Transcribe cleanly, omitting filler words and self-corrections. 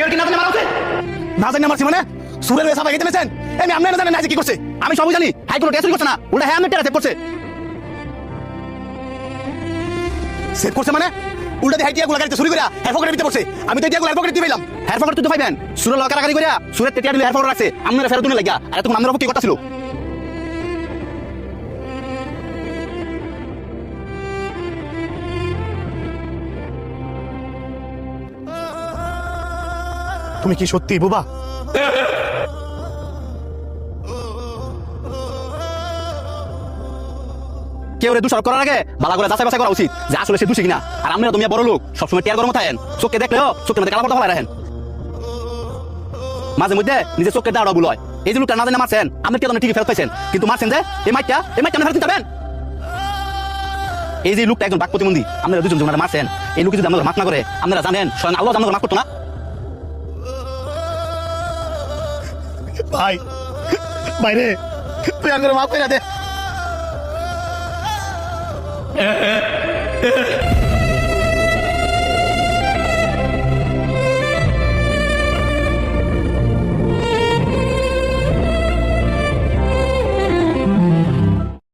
কেউ কি না জানে মারা উচিত? না জানি মারছি মানে সুরের ওই সাফাই গেতেছেন আমি আপনি না জানেন না কি করছে আমি সবই জানি হাই কোনো টেস্ট করছে না ওটা হ্যাঁ আমি টেরা সেভ করছে সেভ করছে মানে উল্টা দিয়ে হাইটিয়া গুলা গাড়িতে চুরি করিয়া হেয়ার পকেটে দিতে পড়ছে আমি তো এটিয়া গুলা হেয়ার পকেটে দিয়ে পেলাম হেয়ার পকেট তুই তো পাইবেন সুরের লকারাকারি করিয়া সুরের তেটিয়া দিলে হেয়ার পকেট রাখছে আপনারা ফেরত দিনে লাগিয়া আর তখন আপনার কি কথা ছিল তুমি কি সত্যি বুবা কেউ রে দোষারোপ করার আগে ভালো করে যাচাই বাছাই করা উচিত যে আসলে সে দোষী কিনা আর আমরা তুমি বড় লোক সবসময় টিয়ার গরম থাকেন চোখকে দেখলেও চোখের মধ্যে কালা পড়া ফেলাই রাখেন মাঝে মধ্যে নিজের চোখের দাঁড়া ভুল হয় এই যে লোকটা না জানে মারছেন আপনি কি ঠিকই ফেরত পাইছেন কিন্তু মারছেন যে এই মাইটটা আপনি ফেরত দিতে এই যে লোকটা একজন বাক প্রতিবন্ধী আপনারা দুজন জনের মারছেন এই লোক যদি আপনারা মাফ না করে আপনারা জানেন স্বয়ং আল্লাহ আপনাদের মাফ করতো না ভাই বাইরে তুই আঙ্গুর মাফ করে দে